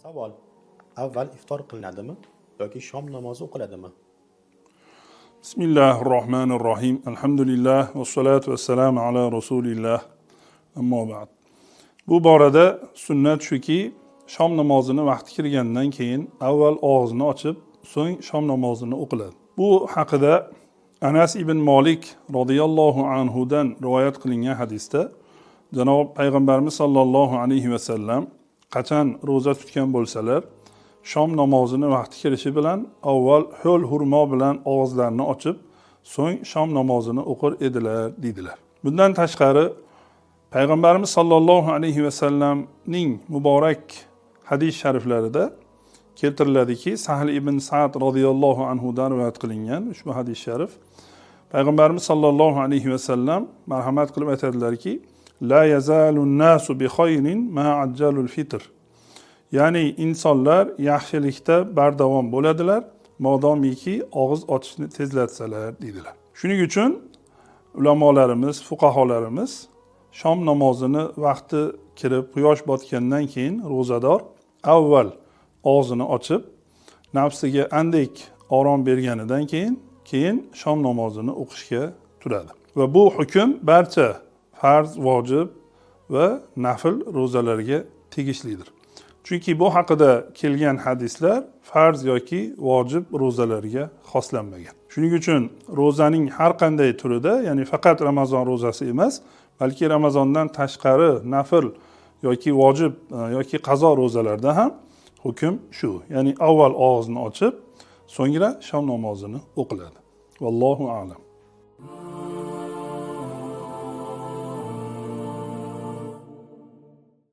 Savol: avval iftor qilinadimi yoki shom namozi o'qiladimi? Bismillahirrohmanirrohim. Alhamdulillah va salatu vassalamu ala rasulillah. Ammo ba'd. Bu borada sunnat shuki, shom namozini vaqti kirgandan keyin avval og'zini ochib, so'ng shom namozini o'qiladi. Bu haqida Anas ibn Malik radhiyallohu anhu dan rivoyat qilingan hadisda Janob payg'ambarimiz sollallohu alayhi va sallam qachon ro'za tutgan bo'lsalar, shom namozini vaqti kirishi bilan avval ho'l hurmo bilan og'izlarini ochib, so'ng shom namozini o'qir edilar deydilar. Bundan tashqari payg'ambarimiz sollallohu alayhi va sallamning muborak hadis shariflarida keltiriladiki, Sahl ibn Sa'd radhiyallohu anhu dan rivoyat qilingan ushbu hadis sharif payg'ambarimiz sollallohu alayhi va sallam marhamat qilib aytadilarki, la yazalun nasu bi khayrin ma ajjalul fitr. Ya'ni insonlar yaxshilikda bardavom bo'ladilar, modomiki og'iz ochishni tezlatsalar deydilar. Shuning uchun ulamolarimiz, fuqaholarimiz shom namozini vaqti kirib, quyosh botgandan keyin ro'zador avval og'zini ochib, nafsiga andek orom berganidan keyin shom namozini o'qishga turadi. Va bu hukm barcha farz, vojib va nafl ro'zalarga tegishlidir. Chunki bu haqida kelgan hadislar farz yoki vojib ro'zalarga xoslanmagan. Shuning uchun ro'zaning har qanday turida, ya'ni faqat Ramazon ro'zasi emas, balki Ramazondan tashqari nafl yoki vojib yoki qazo ro'zalarda ham hukm shu. Ya'ni avval og'izni ochib, so'ngra shom namozini o'qiladi. Vallohu a'lam.